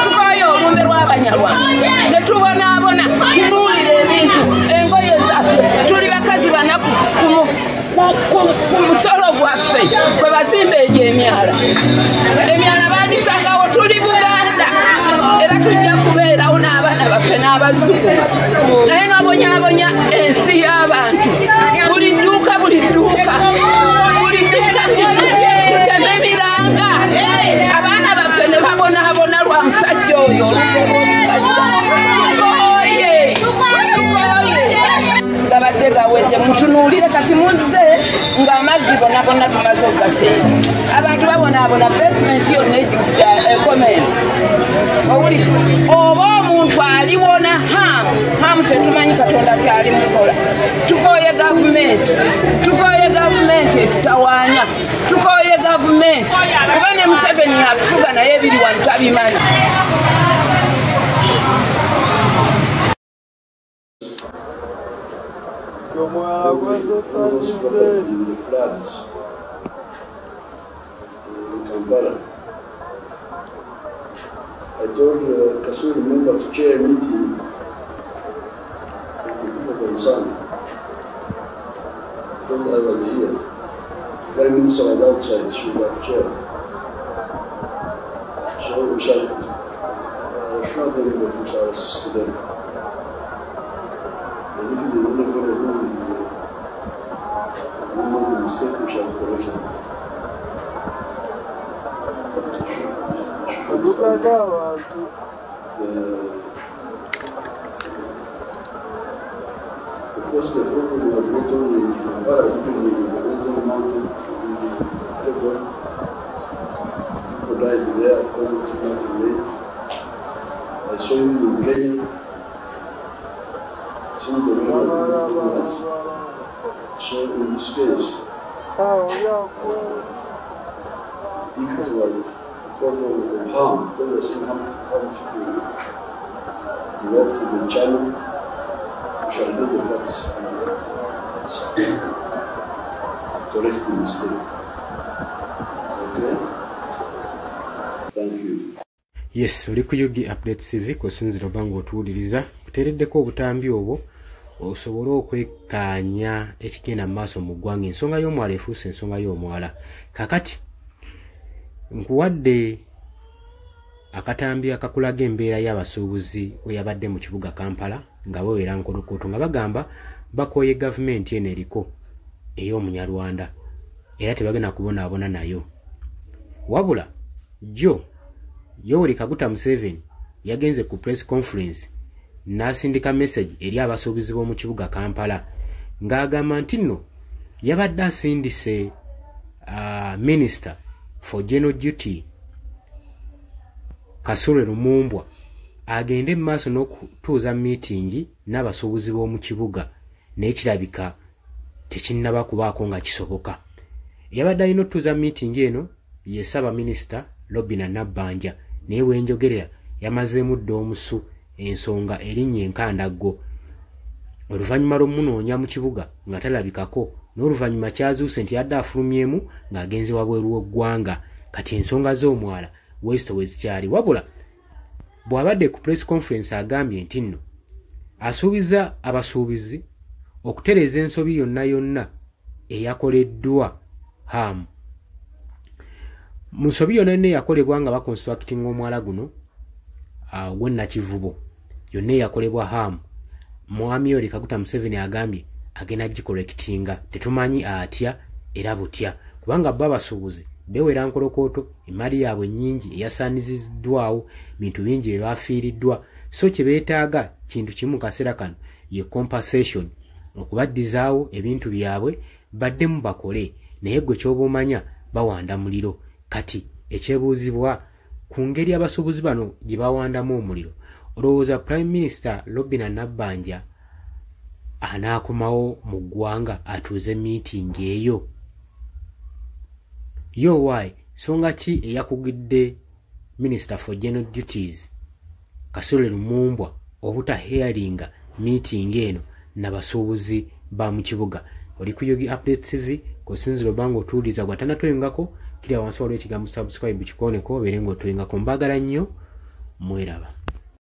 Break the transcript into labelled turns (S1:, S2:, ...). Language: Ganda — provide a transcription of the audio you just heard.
S1: tukoye olumbe lw'Abanyarwanda ne tubonaabona tunuulira ebintu engoye zaffe tuli bakazi banaku ku musolo gwaffe kwe bazimba egyo emyala bagisangawo tuli Buganda era tujja kubeerawo n'abaana baffe n'abazzukulu naye nabonyaabonya ensi y'abantu buli dduuka tuteme emiranga abaana baffe ne babonaabona lwa musajja oyo gabadde gawedde mutunuulire kati muzze ng'amazzi bonna tumaze okugaseera abantu babonaabona basement yonna ejjudde enkomero owuli oba omuntu aliwona hamu tetumanyi katonda kyali mukola tukoye gavumenti etutawaanya tukoye gavumenti kuba ne Museveni atufuga naye ebiri wano tabimanyi.
S2: I told Kasuri member to chair a meeting with the people concerned. Because I was here. Prime Minister was outside, she would have chair. So we shall assure them that we shall assist them. And if they don't know what to do with the mistake, we shall correct them. Because the problem was not only in Kampala, but in the mountain, people died there according to nothing late. I saw him in Kenya. So in this case, if it was because of harm, because the same harm to be left in the channel, we shall know the facts and correct the mistake. Okay? Thank you.
S3: Yes, oli ku Yugi Update TV kosinzira bango otuwuliriza kutereddeko obutambi obwo osobola okwekkaanya ekigenda mu maaso mu ggwanga ensonga y'omwala efuuse ensonga y'omwala kakati nkuwadde akatambi akakulaga embeera y'abasuubuzi eyabadde mu kibuga Kampala nga bawera nkolokoto nga bagamba bakoye gavumenti eno eriko ey'Omunyarwanda era tebagenda kubonaabona nayo wabula Yoweri Kaguta Museveni yagenze ku press conference n'asindika message eri abasuubuzi b'omu kibuga Kampala ng'agamba nti nno yabadde asindise Minister for General Duty Kasule Lumumbwa agende mu maaso n'okutuuza meeting n'abasuubuzi b'omu kibuga n'ekirabika tekinnaba kubaako nga kisoboka. Yabadde alina otuuza meeting eno ye Ssaaba Minisita Robinah Nabbanja naye wenjogerera yamazeemu dda omusu ensonga erinnya enkandaggo oluvannyuma lw'omunoonya mu kibuga nga talabikako n'oluvannyuma kyazuuse nti yadde afulumyemu ng'agenze wabweru w'eggwanga kati ensonga z'omwala West wezikyali wabula bw'abadde ku press conference agambye nti nno asuubiza abasuubizi okutereeza ensobi yonna eyakoleddwa hamu mu nsobi yonna eyakolebwa nga bakonstructing omwala guno gwennakivubo yonna eyakolebwa hamu Mwami Yoweri Kaguta Museveni agambye agenda gikolekitinga tetumanyi atya era butya kubanga bo abasuubuzi bewera nkolokooto emali yaabwe nnyingi eyasaaniziddwawo bintu bingi bye baafiiriddwa so kye beetaaga kintu kimu kaseera kano ye compensation okubaddizaawo ebintu byabwe baddemu bakole naye gwe ky'oba omanya bawanda muliro kati ekyebuuzibwa ku ngeri abasuubuzi bano gye bawandamu omuliro olowooza Prime Minister Robinah Nabbanja anaakomawo mu ggwanga atuuze meeting eyo why songa ki eyakugidde Minister for General Duties Kasule Lumumbwa obuta hearinga meeting eno n'abasuubuzi ba mu kibuga oli ku Yugi Update TV Kosinziro bango otuuliza gwatana toyingako kiri wansi waliwo ekigambo subscribe kikoneko obeere ng'otoyingako. Mbagala nnyo mweraba.